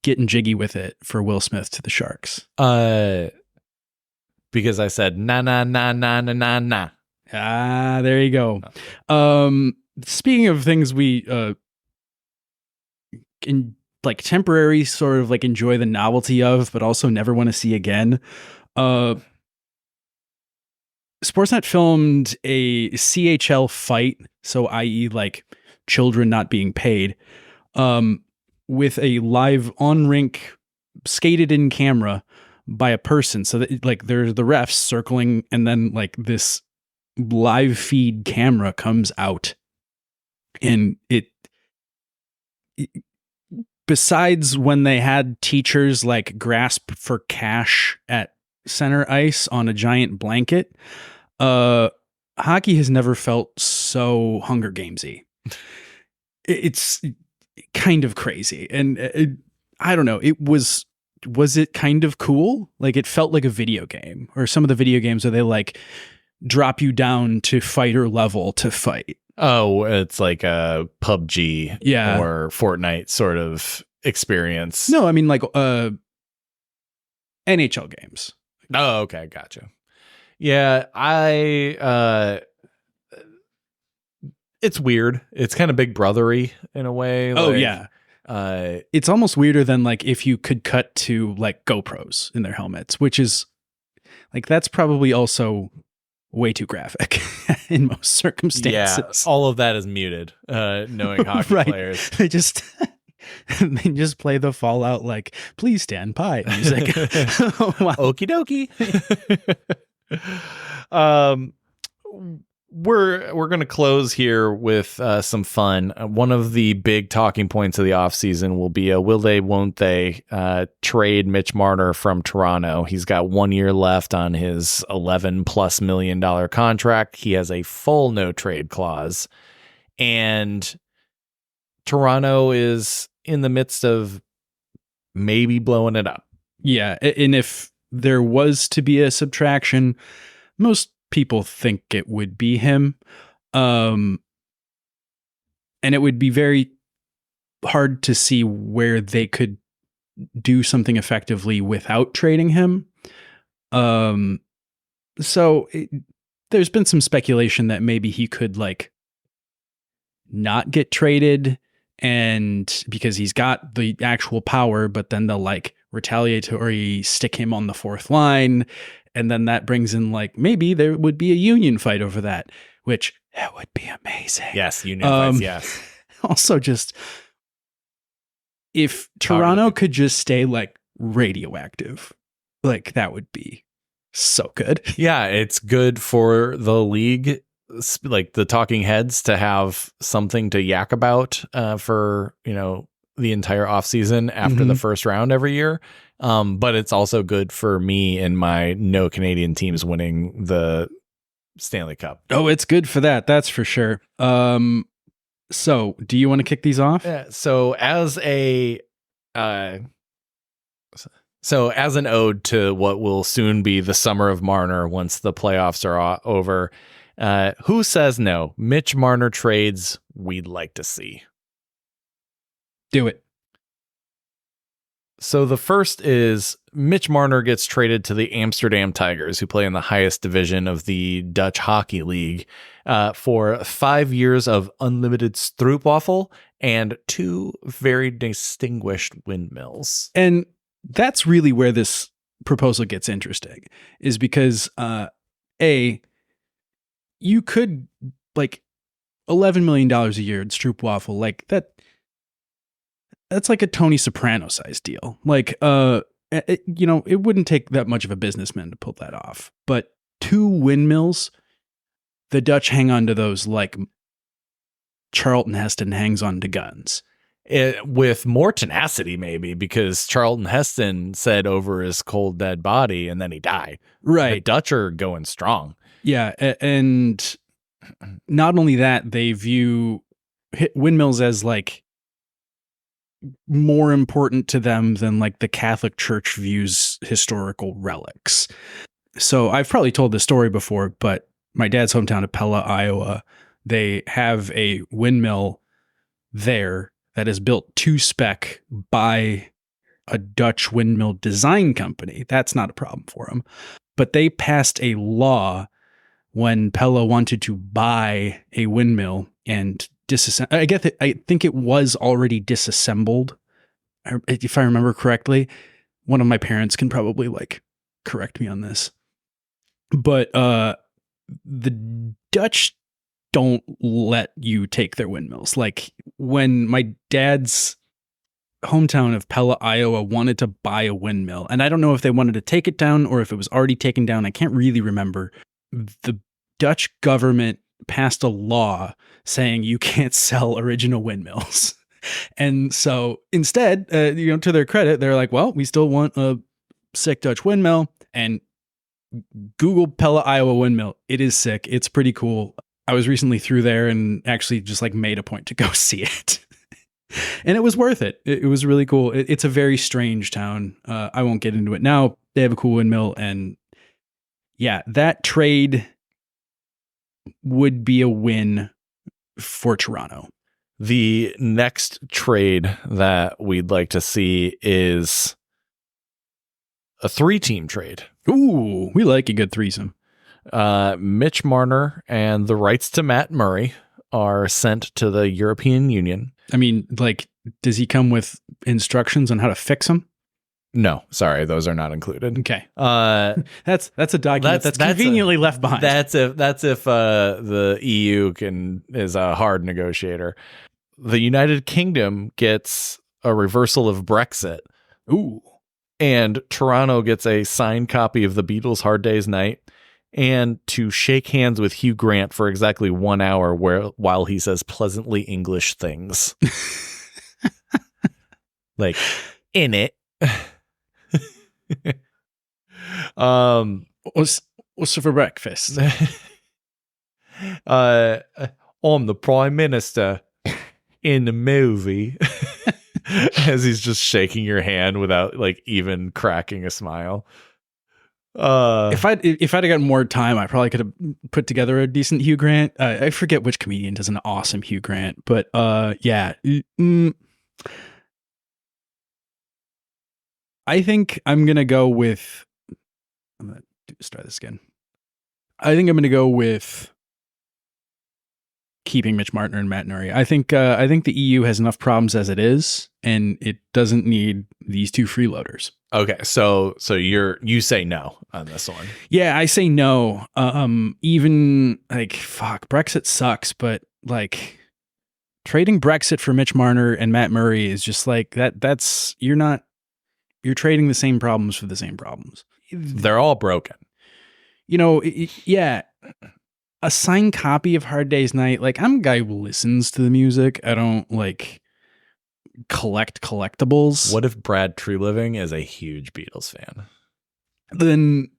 B: getting jiggy with it for Will Smith to the Sharks.
A: Because I said na na na na na na na.
B: Ah, there you go. Speaking of things we in like temporary sort of like enjoy the novelty of, but also never want to see again. Sportsnet filmed a CHL fight, so i.e. like children not being paid, with a live on-rink skated in camera by a person. So that like there's the refs circling, and then like this live feed camera comes out, and it besides when they had teachers like grasp for cash at center ice on a giant blanket, hockey has never felt so Hunger Gamesy. It's kind of crazy. And I don't know, was it kind of cool? Like it felt like a video game, or some of the video games where they like drop you down to fighter level to fight.
A: Oh, it's like a PUBG or Fortnite sort of experience.
B: No, I mean like NHL games.
A: Oh, okay, gotcha. Yeah, it's weird. It's kind of Big Brothery in a way.
B: Oh, yeah. It's almost weirder than like if you could cut to like GoPros in their helmets, which is like that's probably also way too graphic in most circumstances.
A: Yeah, all of that is muted. Knowing hockey players,
B: they just play the Fallout like "Please Stand By" music.
A: Wow. Okie dokie. We're going to close here with some fun. One of the big talking points of the offseason will be a will they, won't they trade Mitch Marner from Toronto. He's got 1 year left on his $11+ million contract. He has a full no trade clause. And Toronto is in the midst of maybe blowing it up.
B: Yeah. And if there was to be a subtraction, most people think it would be him. And it would be very hard to see where they could do something effectively without trading him. So there's been some speculation that maybe he could like not get traded, and because he's got the actual power, but then they'll like retaliatory stick him on the fourth line. And then that brings in like, maybe there would be a union fight over that, which that would be amazing.
A: Yes. Union fights. Yes.
B: Also just if Toronto could just stay like radioactive, like that would be so good.
A: Yeah. It's good for the league, like the talking heads, to have something to yak about for, the entire offseason after the first round every year. But it's also good for me and my no Canadian teams winning the Stanley Cup.
B: Oh, it's good for that. That's for sure. So do you want to kick these off?
A: Yeah. So as an ode to what will soon be the summer of Marner once the playoffs are over, who says no? Mitch Marner trades we'd like to see.
B: Do it.
A: So the first is Mitch Marner gets traded to the Amsterdam Tigers, who play in the highest division of the Dutch Hockey League, for 5 years of unlimited stroopwafel and 2 very distinguished windmills.
B: And that's really where this proposal gets interesting, is because you could like $11 million a year in stroopwafel, like that's like a Tony Soprano size deal. Like, it wouldn't take that much of a businessman to pull that off. But 2 windmills, the Dutch hang on to those like Charlton Heston hangs on to guns.
A: With more tenacity, maybe, because Charlton Heston said over his cold, dead body, and then he died.
B: Right.
A: The Dutch are going strong.
B: Yeah. And not only that, they view windmills as like more important to them than like the Catholic Church views historical relics. So I've probably told this story before, but my dad's hometown of Pella, Iowa, they have a windmill there that is built to spec by a Dutch windmill design company. That's not a problem for them. But they passed a law when Pella wanted to buy a windmill and disassemble. I think it was already disassembled, if I remember correctly. One of my parents can probably like correct me on this. But the Dutch don't let you take their windmills. Like when my dad's hometown of Pella, Iowa wanted to buy a windmill, and I don't know if they wanted to take it down or if it was already taken down. I can't really remember. The Dutch government passed a law saying you can't sell original windmills. And so instead, to their credit, they're like, well, we still want a sick Dutch windmill, and Google Pella, Iowa windmill. It is sick. It's pretty cool. I was recently through there and actually just like made a point to go see it. And it was worth it. It was really cool. It's a very strange town. I won't get into it now. They have a cool windmill, and yeah, that trade would be a win for Toronto.
A: The next trade that we'd like to see is a 3-team trade.
B: Ooh, we like a good threesome.
A: Mitch Marner and the rights to Matt Murray are sent to the European Union.
B: I mean, like, does he come with instructions on how to fix them?
A: No, sorry, those are not included.
B: Okay. That's a document that's conveniently left behind.
A: That's if the EU is a hard negotiator. The United Kingdom gets a reversal of Brexit.
B: Ooh.
A: And Toronto gets a signed copy of the Beatles' Hard Day's Night, and to shake hands with Hugh Grant for exactly 1 hour while he says pleasantly English things. Like, in it.
B: What's for breakfast?
A: I'm the Prime Minister in the movie. As he's just shaking your hand without like even cracking a smile.
B: If I'd gotten more time, I probably could have put together a decent Hugh Grant. I forget which comedian does an awesome Hugh Grant, but yeah. I think I'm gonna go with. I'm gonna start this again. I think I'm gonna go with keeping Mitch Marner and Matt Murray. I think the EU has enough problems as it is, and it doesn't need these two freeloaders.
A: Okay, so you say no on this one.
B: Yeah, I say no. Even like Brexit sucks, but like trading Brexit for Mitch Marner and Matt Murray is just like that's you're trading the same problems for the same problems.
A: They're all broken.
B: Yeah. A signed copy of Hard Day's Night. Like, I'm a guy who listens to the music. I don't like collect collectibles.
A: What if Brad Treliving is a huge Beatles fan?
B: Then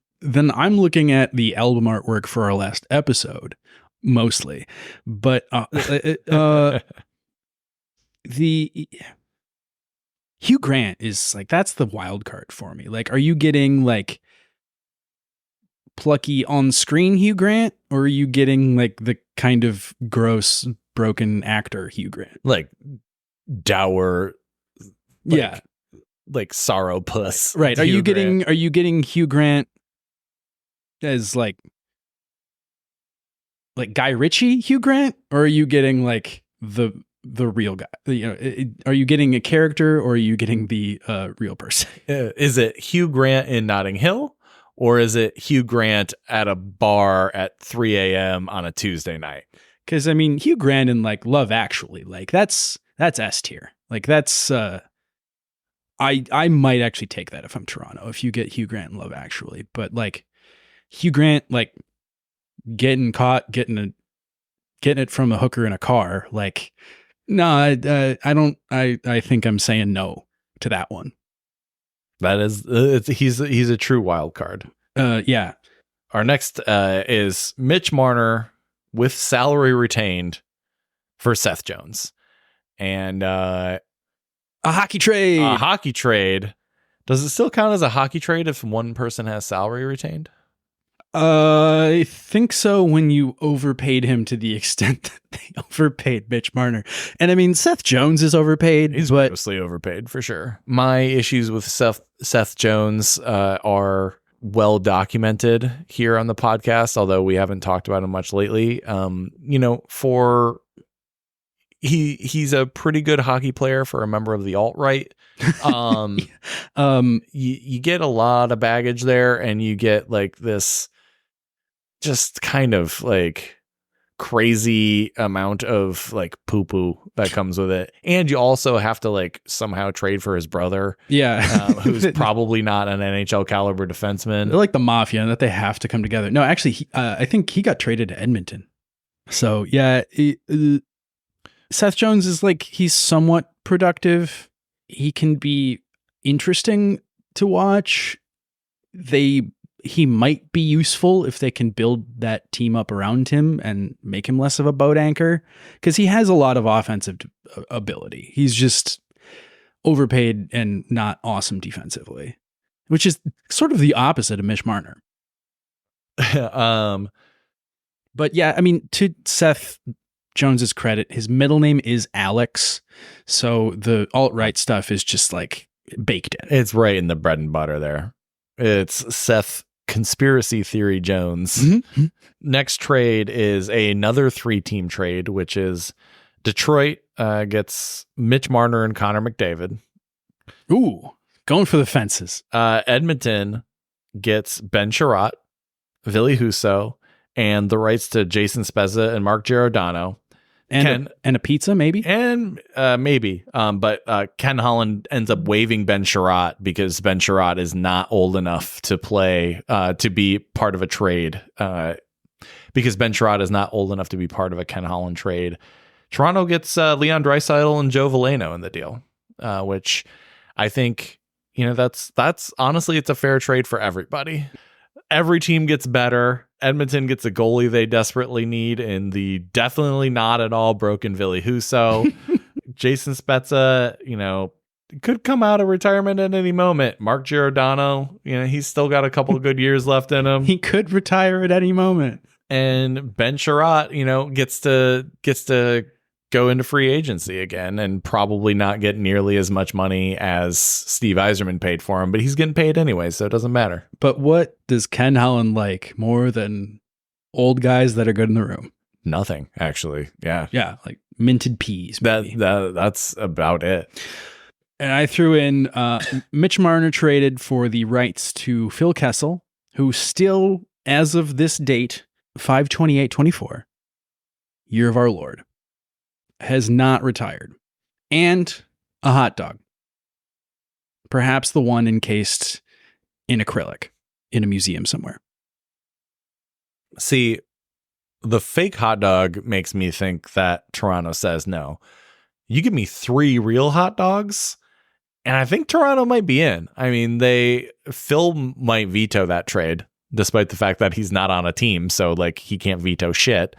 B: I'm looking at the album artwork for our last episode mostly, but the Hugh Grant is like, that's the wild card for me. Like, are you getting like plucky on-screen Hugh Grant, or are you getting like the kind of gross broken actor Hugh Grant,
A: like dour,
B: like
A: sorrowpuss,
B: right? Are you getting Hugh Grant as like Guy Ritchie Hugh Grant, or are you getting like the real guy? Are you getting a character, or are you getting the real person?
A: Is it Hugh Grant in Notting Hill? Or is it Hugh Grant at a bar at 3 a.m. on a Tuesday night?
B: Because I mean, Hugh Grant in like Love Actually, like that's S tier. Like that's I might actually take that if I'm Toronto, if you get Hugh Grant in Love Actually. But like Hugh Grant, like getting caught getting it from a hooker in a car, like no, I don't. I think I'm saying no to that one.
A: That is, he's a true wild card.
B: Yeah.
A: Our next is Mitch Marner with salary retained for Seth Jones, and
B: A hockey trade.
A: A hockey trade. Does it still count as a hockey trade if one person has salary retained?
B: I think so when you overpaid him to the extent that they overpaid Mitch Marner. And I mean, Seth Jones is overpaid.
A: He's mostly overpaid for sure. My issues with Seth Jones are well documented here on the podcast, although we haven't talked about him much lately. He's a pretty good hockey player for a member of the alt-right. You get a lot of baggage there, and you get like this just kind of like crazy amount of like poo-poo that comes with it. And you also have to like somehow trade for his brother.
B: Yeah.
A: Who's probably not an NHL caliber defenseman.
B: They're like the mafia, and that they have to come together. No, actually, I think he got traded to Edmonton. So yeah, Seth Jones is like, he's somewhat productive. He can be interesting to watch. He might be useful if they can build that team up around him and make him less of a boat anchor, because he has a lot of offensive ability. He's just overpaid and not awesome defensively, which is sort of the opposite of Mitch Marner. But yeah, I mean, to Seth Jones's credit, his middle name is Alex, so the alt-right stuff is just like baked in.
A: It's right in the bread and butter there. It's Seth Conspiracy Theory Jones.
B: Mm-hmm.
A: Next trade is another 3-team trade, which is Detroit gets Mitch Marner and Connor McDavid.
B: Ooh, going for the fences.
A: Edmonton gets Ben Sherratt, Ville Husso, and the rights to Jason Spezza and Mark Giordano.
B: And a pizza, maybe?
A: And maybe. But Ken Holland ends up waiving Ben Sherratt because Ben Sherratt is not old enough to play, to be part of a trade. Because Ben Sherratt is not old enough to be part of a Ken Holland trade. Toronto gets Leon Draisaitl and Joe Veleno in the deal, which I think, that's honestly, it's a fair trade for everybody. Every team gets better. Edmonton gets a goalie they desperately need in the definitely not at all broken Ville Husso. Jason Spezza, could come out of retirement at any moment. Mark Giordano, he's still got a couple of good years left in him.
B: He could retire at any moment.
A: And Ben Sherratt, gets to go into free agency again and probably not get nearly as much money as Steve Yzerman paid for him, but he's getting paid anyway, so it doesn't matter.
B: But what does Ken Holland like more than old guys that are good in the room?
A: Nothing, actually. Yeah.
B: Yeah, like minted peas.
A: That's about it.
B: And I threw in Mitch Marner traded for the rights to Phil Kessel, who still, as of this date, 5/28/24, year of our Lord, has not retired, and a hot dog, perhaps the one encased in acrylic in a museum somewhere.
A: See, the fake hot dog makes me think that Toronto says no. You give me 3 real hot dogs, and I think Toronto might be in. I mean, Phil might veto that trade, despite the fact that he's not on a team, so like he can't veto shit.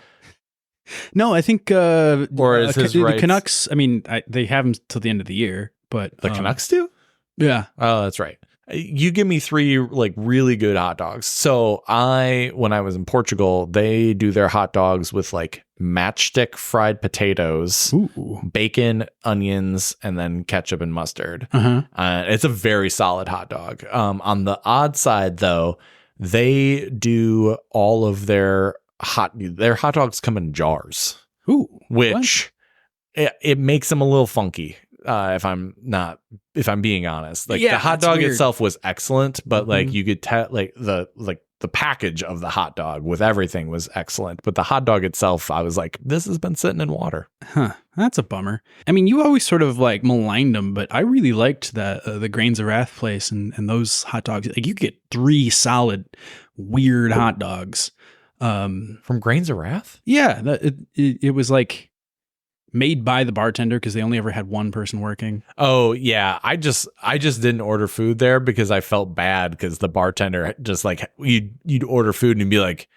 B: No, I think
A: or is
B: the Canucks, I mean, they have him till the end of the year, but
A: the Canucks do?
B: Yeah.
A: Oh, that's right. You give me 3 like really good hot dogs. So when I was in Portugal, they do their hot dogs with like matchstick fried potatoes,
B: ooh,
A: bacon, onions, and then ketchup and mustard.
B: Uh-huh.
A: It's a very solid hot dog. On the odd side though, they do all of their hot dogs come in jars.
B: Ooh,
A: which it makes them a little funky. If I'm being honest, like the hot dog itself was excellent, but like you could tell like the package of the hot dog with everything was excellent, but the hot dog itself, I was like, this has been sitting in water.
B: Huh. That's a bummer. I mean, you always sort of like maligned them, but I really liked the Grains of Wrath place and those hot dogs. Like you get 3 solid weird hot dogs.
A: From Grains of Wrath?
B: Yeah, it was like made by the bartender because they only ever had one person working.
A: Oh yeah, I just didn't order food there because I felt bad because the bartender just like you'd order food and he'd be like,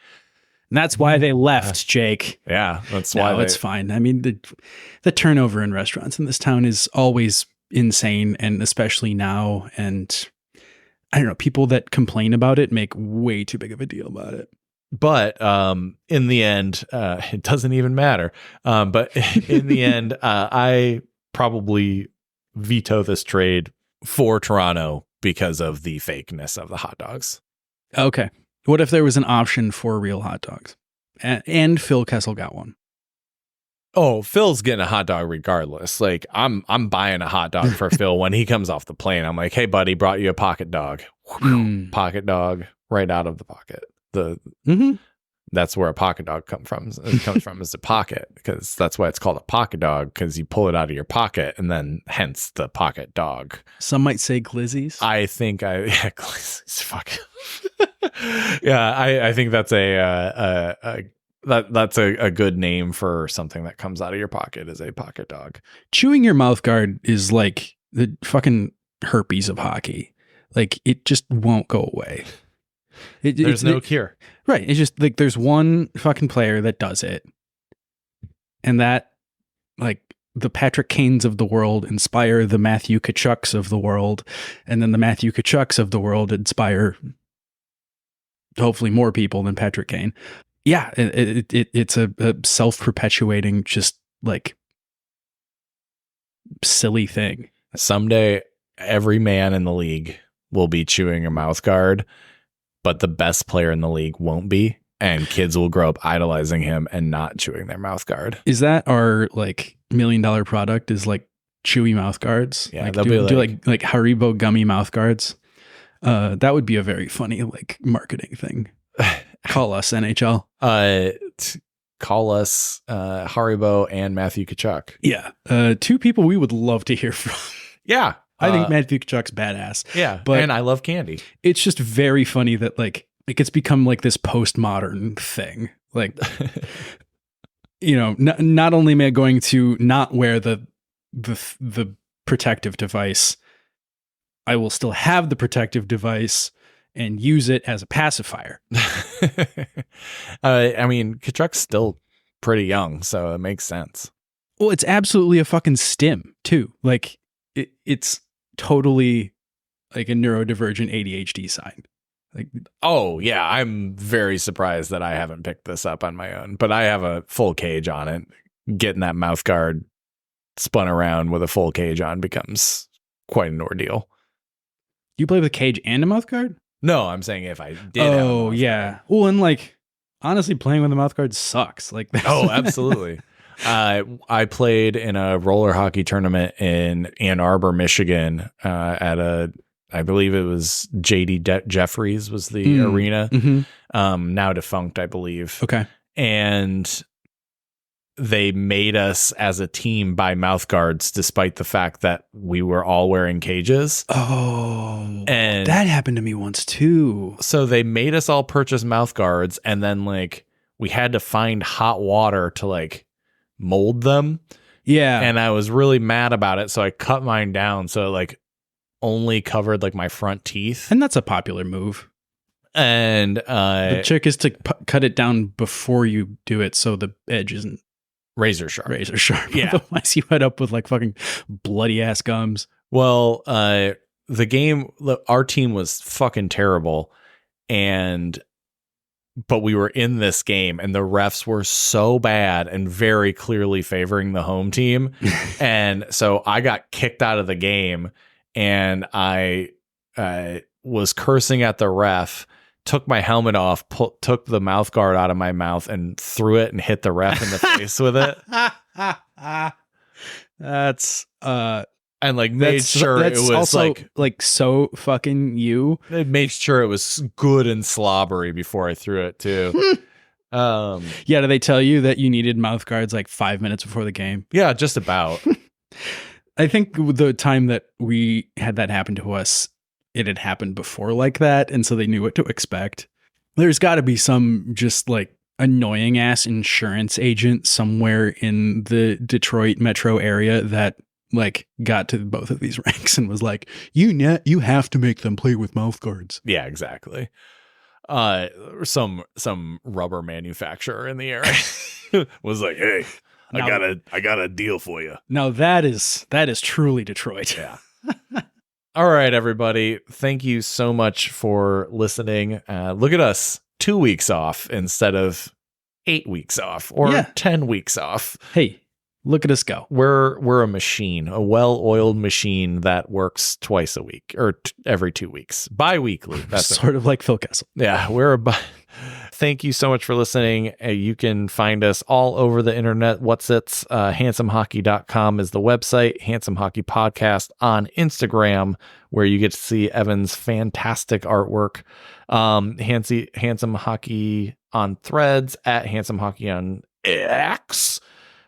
B: and that's why they left, Jake.
A: Yeah, that's why.
B: No, it's fine. I mean, the turnover in restaurants in this town is always insane, and especially now. And I don't know, people that complain about it make way too big of a deal about it.
A: But in the end, it doesn't even matter. But in the end, I probably veto this trade for Toronto because of the fakeness of the hot dogs.
B: Okay. What if there was an option for real hot dogs? And Phil Kessel got one.
A: Oh, Phil's getting a hot dog regardless. Like I'm buying a hot dog for Phil when he comes off the plane. I'm like, hey buddy, brought you a pocket dog. Pocket dog right out of the pocket. That's where a pocket dog comes from. It comes from is a pocket, because that's why it's called a pocket dog, because you pull it out of your pocket and then hence the pocket dog.
B: Some might say glizzies.
A: I think glizzies. Fuck. Yeah, I think that's that's a good name for something that comes out of your pocket, is a pocket dog.
B: Chewing your mouth guard is like the fucking herpes of hockey. Like, it just won't go away.
A: There's no cure.
B: Right. It's just like there's one fucking player that does it. And that, like, the Patrick Kanes of the world inspire the Matthew Tkachuks of the world. And then the Matthew Tkachuks of the world inspire hopefully more people than Patrick Kane. Yeah. It's a self-perpetuating, just like silly thing.
A: Someday, every man in the league will be chewing a mouth guard, but the best player in the league won't be, and kids will grow up idolizing him and not chewing their mouth guard.
B: Is that our like $1 million product? Is like chewy mouth guards?
A: Yeah,
B: like,
A: they'll
B: do
A: be
B: like Haribo gummy mouth guards. That would be a very funny like marketing thing. Call us NHL.
A: Call us Haribo and Matthew Tkachuk.
B: Yeah, two people we would love to hear from.
A: Yeah.
B: I think Matthew Tkachuk's badass.
A: Yeah,
B: but
A: and I love candy.
B: It's just very funny that like it's become like this postmodern thing. Like, you know, not only am I going to not wear the protective device, I will still have the protective device and use it as a pacifier.
A: I mean, Tkachuk's still pretty young, so it makes sense.
B: Well, it's absolutely a fucking stim too. Like it's totally like a neurodivergent ADHD sign. Like,
A: oh yeah, I'm very surprised that I haven't picked this up on my own, but I have a full cage on it. Getting that mouth guard spun around with a full cage on becomes quite an ordeal.
B: You play with a cage and a mouth guard?
A: No, I'm saying if I did.
B: Oh yeah. Well, and like honestly, playing with a mouth guard sucks. Like,
A: oh, absolutely. I played in a roller hockey tournament in Ann Arbor, Michigan, at I believe it was JD Jeffries was the arena, now defunct, I believe.
B: Okay.
A: And they made us as a team buy mouth guards, despite the fact that we were all wearing cages.
B: Oh,
A: and
B: that happened to me once too.
A: So they made us all purchase mouth guards, and then like we had to find hot water to like mold them.
B: Yeah.
A: And I was really mad about it, so I cut mine down so it like only covered like my front teeth.
B: And that's a popular move.
A: And
B: the trick is to cut it down before you do it, so the edge isn't
A: razor sharp.
B: Yeah. Otherwise you end up with like fucking bloody ass gums.
A: Well, our team was fucking terrible, but we were in this game and the refs were so bad and very clearly favoring the home team. And so I got kicked out of the game, and I was cursing at the ref, took my helmet off, took the mouth guard out of my mouth and threw it and hit the ref in the face with it.
B: That's
A: and like made sure it was
B: also like so fucking you.
A: It made sure it was good and slobbery before I threw it too.
B: Yeah, did they tell you that you needed mouth guards like 5 minutes before the game?
A: Yeah, just about.
B: I think the time that we had that happen to us, it had happened before like that, and so they knew what to expect. There's got to be some just like annoying ass insurance agent somewhere in the Detroit metro area that like got to both of these ranks and was like, you have to make them play with mouth guards.
A: Yeah, exactly. Some rubber manufacturer in the area was like, hey, I got a deal for you.
B: Now that is truly Detroit.
A: Yeah. All right, everybody. Thank you so much for listening. Look at us, 2 weeks off instead of 8 weeks off or 10 weeks off.
B: Hey, look at us go.
A: We're a machine, a well-oiled machine that works twice a week or every 2 weeks, bi-weekly. That's
B: sort of like Phil Kessel.
A: Yeah, Thank you so much for listening. You can find us all over the internet. handsomehockey.com is the website. Handsome Hockey Podcast on Instagram, where you get to see Evan's fantastic artwork. Handsome Hockey on Threads, at Handsome Hockey on X.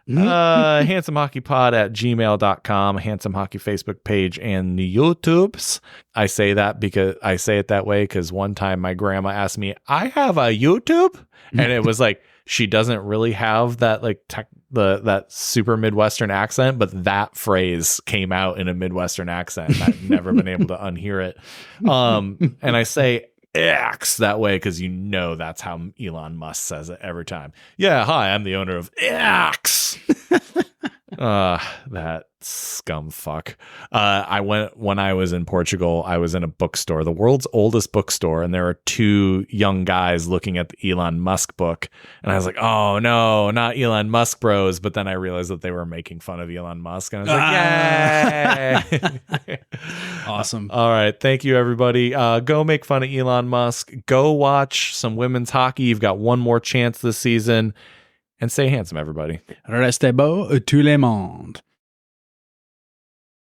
A: Handsome Hockey Pod at gmail.com, Handsome Hockey Facebook page, and the YouTubes. I say that because I say it that way because one time my grandma asked me, I have a YouTube? And it was like, she doesn't really have that like that super Midwestern accent, but that phrase came out in a Midwestern accent. I've never been able to unhear it. And I say X that way because that's how Elon Musk says it every time. Yeah, hi, I'm the owner of X. That scum fuck. When I was in Portugal, I was in a bookstore, the world's oldest bookstore, and there were two young guys looking at the Elon Musk book, and I was like, oh no, not Elon Musk bros. But then I realized that they were making fun of Elon Musk, and I was like, yay.
B: Awesome.
A: All right, thank you, everybody. Go make fun of Elon Musk. Go watch some women's hockey. You've got one more chance this season. And stay handsome, everybody.
B: Restez beau, tout le monde.